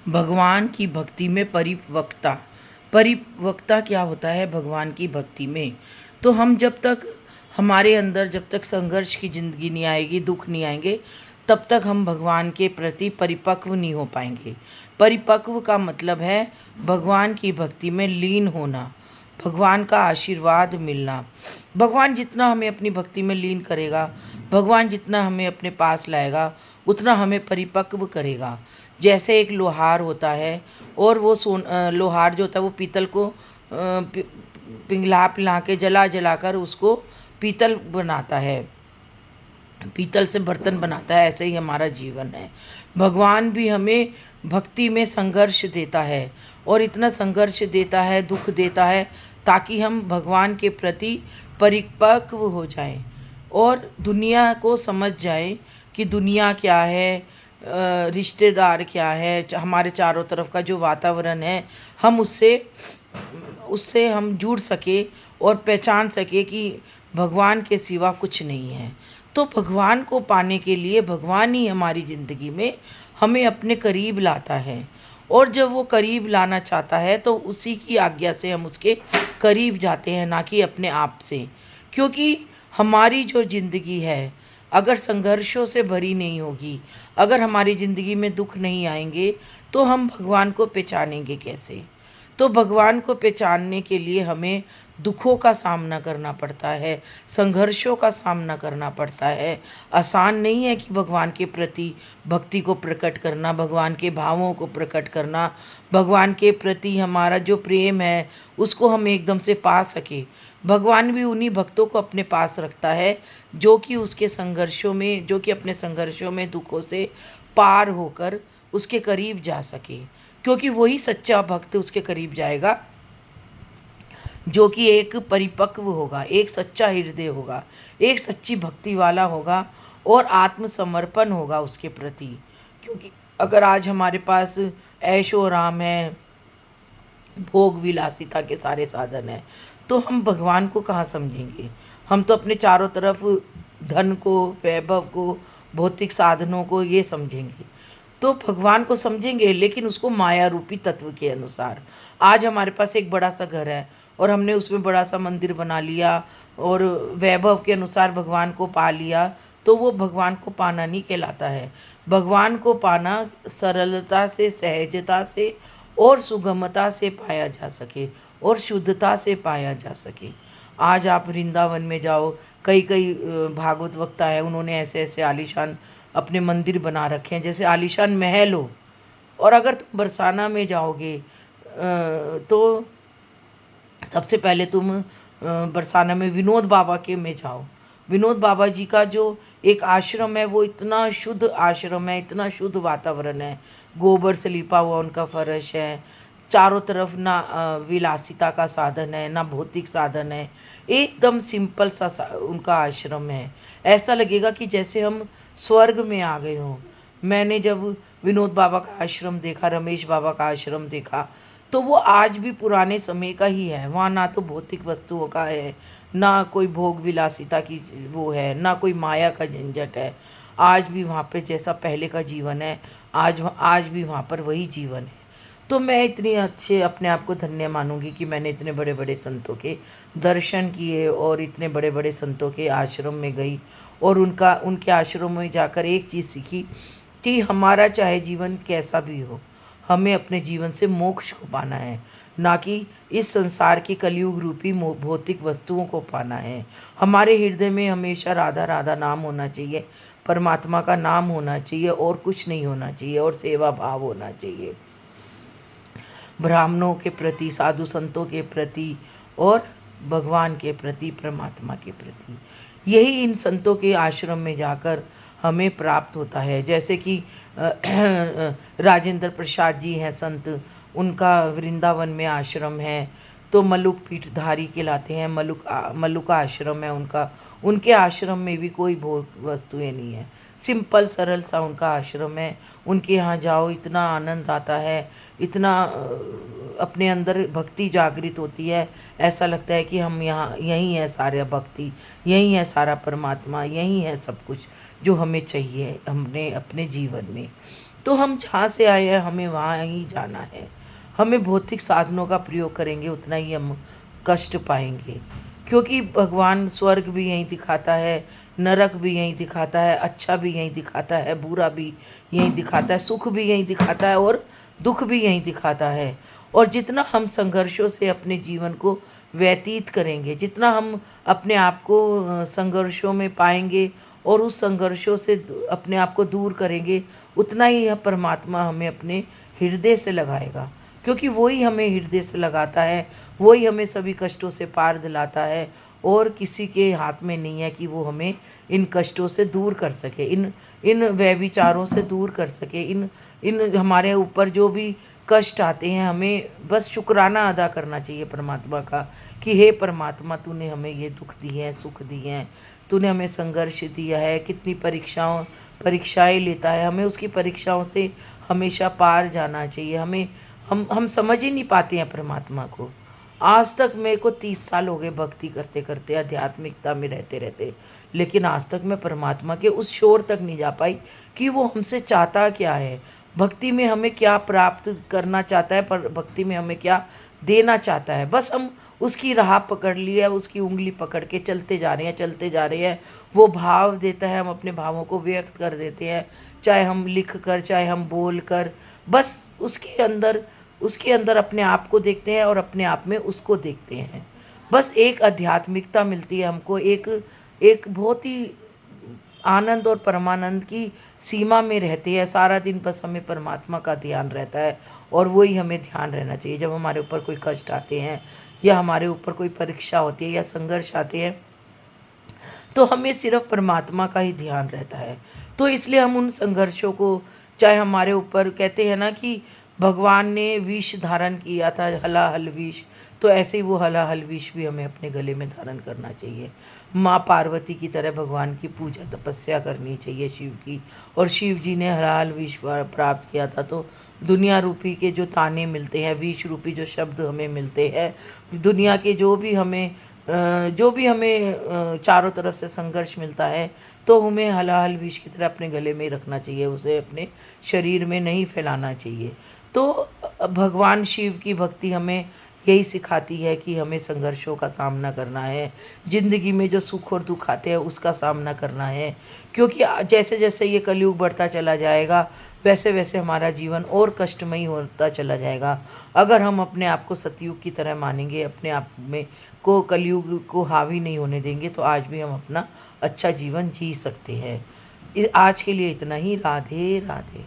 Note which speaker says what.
Speaker 1: भगवान की भक्ति में परिपक्वता। परिपक्वता क्या होता है भगवान की भक्ति में? तो हम जब तक हमारे अंदर जब तक संघर्ष की ज़िंदगी नहीं आएगी, दुख नहीं आएंगे, तब तक हम भगवान के प्रति परिपक्व नहीं हो पाएंगे। परिपक्व का मतलब है भगवान की भक्ति में लीन होना, भगवान का आशीर्वाद मिलना। भगवान जितना हमें अपनी भक्ति में लीन करेगा, भगवान जितना हमें अपने पास लाएगा, उतना हमें परिपक्व करेगा। जैसे एक लोहार होता है और वो लोहार जो होता है वो पीतल को पिघला पिघला के जला जला कर उसको पीतल बनाता है, पीतल से बर्तन बनाता है। ऐसे ही हमारा जीवन है। भगवान भी हमें भक्ति में संघर्ष देता है और इतना संघर्ष देता है, दुख देता है, ताकि हम भगवान के प्रति परिपक्व हो जाएं और दुनिया को समझ जाएं कि दुनिया क्या है, रिश्तेदार क्या है, हमारे चारों तरफ का जो वातावरण है, हम उससे उससे हम जुड़ सके और पहचान सके कि भगवान के सिवा कुछ नहीं है। तो भगवान को पाने के लिए भगवान ही हमारी ज़िंदगी में हमें अपने करीब लाता है, और जब वो करीब लाना चाहता है तो उसी की आज्ञा से हम उसके करीब जाते हैं, ना कि अपने आप से। क्योंकि हमारी जो ज़िंदगी है अगर संघर्षों से भरी नहीं होगी, अगर हमारी ज़िंदगी में दुख नहीं आएंगे, तो हम भगवान को पहचानेंगे कैसे? तो भगवान को पहचानने के लिए हमें दुखों का सामना करना पड़ता है, संघर्षों का सामना करना पड़ता है। आसान नहीं है कि भगवान के प्रति भक्ति को प्रकट करना, भगवान के भावों को प्रकट करना, भगवान के प्रति हमारा जो प्रेम है उसको हम एकदम से पा सके। भगवान भी उन्हीं भक्तों को अपने पास रखता है जो कि उसके संघर्षों में, जो कि अपने संघर्षों में दुखों से पार होकर उसके करीब जा सके। क्योंकि वही सच्चा भक्त उसके करीब जाएगा जो कि एक परिपक्व होगा, एक सच्चा हृदय होगा, एक सच्ची भक्ति वाला होगा और आत्मसमर्पण होगा उसके प्रति। क्योंकि अगर आज हमारे पास ऐशो आराम है, भोग विलासिता के सारे साधन हैं, तो हम भगवान को कहाँ समझेंगे? हम तो अपने चारों तरफ धन को, वैभव को, भौतिक साधनों को ये समझेंगे। तो भगवान को समझेंगे लेकिन उसको माया रूपी तत्व के अनुसार। आज हमारे पास एक बड़ा सा घर है और हमने उसमें बड़ा सा मंदिर बना लिया और वैभव के अनुसार भगवान को पा लिया, तो वो भगवान को पाना नहीं कहलाता है। भगवान को पाना सरलता से, सहजता से और सुगमता से पाया जा सके और शुद्धता से पाया जा सके। आज आप वृंदावन में जाओ, कई कई भागवत वक्ता है, उन्होंने ऐसे ऐसे आलीशान अपने मंदिर बना रखे हैं, जैसे आलीशान महल हो। और अगर तुम बरसाना में जाओगे तो सबसे पहले तुम बरसाना में विनोद बाबा के में जाओ। विनोद बाबा जी का जो एक आश्रम है वो इतना शुद्ध आश्रम है, इतना शुद्ध वातावरण है, गोबर से लिपा हुआ उनका फर्श है, चारों तरफ ना विलासिता का साधन है, ना भौतिक साधन है, एकदम सिंपल सा उनका आश्रम है। ऐसा लगेगा कि जैसे हम स्वर्ग में आ गए हों। मैंने जब विनोद बाबा का आश्रम देखा, रमेश बाबा का आश्रम देखा, तो वो आज भी पुराने समय का ही है। वहाँ ना तो भौतिक वस्तुओं का है, ना कोई भोग विलासिता की वो है, ना कोई माया का झंझट है। आज भी वहाँ पे जैसा पहले का जीवन है, आज भी वहाँ पर वही जीवन है। तो मैं इतनी अच्छे अपने आप को धन्य मानूंगी कि मैंने इतने बड़े बड़े संतों के दर्शन किए और इतने बड़े बड़े संतों के आश्रम में गई और उनके आश्रम में जाकर एक चीज़ सीखी कि हमारा चाहे जीवन कैसा भी हो, हमें अपने जीवन से मोक्ष को पाना है, ना कि इस संसार की कलयुग रूपी भौतिक वस्तुओं को पाना है। हमारे हृदय में हमेशा राधा राधा नाम होना चाहिए, परमात्मा का नाम होना चाहिए और कुछ नहीं होना चाहिए, और सेवा भाव होना चाहिए ब्राह्मणों के प्रति, साधु संतों के प्रति और भगवान के प्रति, परमात्मा के प्रति। यही इन संतों के आश्रम में जाकर हमें प्राप्त होता है। जैसे कि राजेंद्र प्रसाद जी हैं संत, उनका वृंदावन में आश्रम है, तो मलुक पीठधारी कहलाते हैं, मलुका आश्रम है उनका। उनके आश्रम में भी कोई भोग वस्तुएं नहीं है, सिंपल सरल सा उनका आश्रम है। उनके यहाँ जाओ, इतना आनंद आता है, इतना अपने अंदर भक्ति जागृत होती है, ऐसा लगता है कि हम यहाँ यहीं है सारा भक्ति, यहीं है सारा परमात्मा, यहीं है सब कुछ जो हमें चाहिए हमने अपने जीवन में। तो हम जहाँ से आए हैं हमें वहाँ ही जाना है। हमें भौतिक साधनों का प्रयोग करेंगे उतना ही हम कष्ट पाएंगे, क्योंकि भगवान स्वर्ग भी यहीं दिखाता है, नरक भी यहीं दिखाता है, अच्छा भी यहीं दिखाता है, बुरा भी यहीं दिखाता है, सुख भी यहीं दिखाता है और दुख भी यहीं दिखाता है। और जितना हम संघर्षों से अपने जीवन को व्यतीत करेंगे, जितना हम अपने आप को संघर्षों में पाएंगे और उस संघर्षों से अपने आप को दूर करेंगे, उतना ही यह परमात्मा हमें अपने हृदय से लगाएगा, क्योंकि वही हमें हृदय से लगाता है, वही हमें सभी कष्टों से पार दिलाता है। और किसी के हाथ में नहीं है कि वो हमें इन कष्टों से दूर कर सके, इन इन व्यभिचारों से दूर कर सके, इन इन हमारे ऊपर जो भी कष्ट आते हैं, हमें बस शुक्राना अदा करना चाहिए परमात्मा का कि हे परमात्मा, तूने हमें ये दुख दिए हैं, सुख दिए हैं, तूने हमें संघर्ष दिया है, कितनी परीक्षाएं लेता है, हमें उसकी परीक्षाओं से हमेशा पार जाना चाहिए। हमें हम समझ ही नहीं पाते हैं परमात्मा को। आज तक मेरे को 30 साल हो गए भक्ति करते करते, आध्यात्मिकता में रहते रहते, लेकिन आज तक मैं परमात्मा के उस शोर तक नहीं जा पाई कि वो हमसे चाहता क्या है, भक्ति में हमें क्या प्राप्त करना चाहता है, पर भक्ति में हमें क्या देना चाहता है। बस हम उसकी राह पकड़ लिए, उसकी उंगली पकड़ के चलते जा रहे हैं, चलते जा रहे हैं। वो भाव देता है, हम अपने भावों को व्यक्त कर देते हैं, चाहे हम लिख कर, चाहे हम बोल कर, बस उसके अंदर अपने आप को देखते हैं और अपने आप में उसको देखते हैं। बस एक आध्यात्मिकता मिलती है हमको, एक एक बहुत ही आनंद और परमानंद की सीमा में रहते हैं। सारा दिन बस हमें परमात्मा का ध्यान रहता है और वही हमें ध्यान रहना चाहिए। जब हमारे ऊपर कोई कष्ट आते हैं या हमारे ऊपर कोई परीक्षा होती है या संघर्ष आते हैं, तो हमें सिर्फ परमात्मा का ही ध्यान रहता है। तो इसलिए हम उन संघर्षों को, चाहे हमारे ऊपर, कहते हैं ना कि भगवान ने विष धारण किया था, हलाहल विष, तो ऐसे ही वो हलाहल विष भी हमें अपने गले में धारण करना चाहिए। माँ पार्वती की तरह भगवान की पूजा तपस्या करनी चाहिए शिव की, और शिव जी ने हलाहल विष प्राप्त किया था। तो दुनिया रूपी के जो ताने मिलते हैं, विष रूपी जो शब्द हमें मिलते हैं, दुनिया के जो भी हमें चारों तरफ से संघर्ष मिलता है, तो हमें हलाहल विष की तरह अपने गले में रखना चाहिए, उसे अपने शरीर में नहीं फैलाना चाहिए। तो भगवान शिव की भक्ति हमें यही सिखाती है कि हमें संघर्षों का सामना करना है, ज़िंदगी में जो सुख और दुख आते हैं उसका सामना करना है, क्योंकि जैसे जैसे ये कलयुग बढ़ता चला जाएगा, वैसे वैसे हमारा जीवन और कष्टमयी होता चला जाएगा। अगर हम अपने आप को सतयुग की तरह मानेंगे, अपने आप में को कलयुग को हावी नहीं होने देंगे, तो आज भी हम अपना अच्छा जीवन जी सकते हैं। आज के लिए इतना ही। राधे राधे।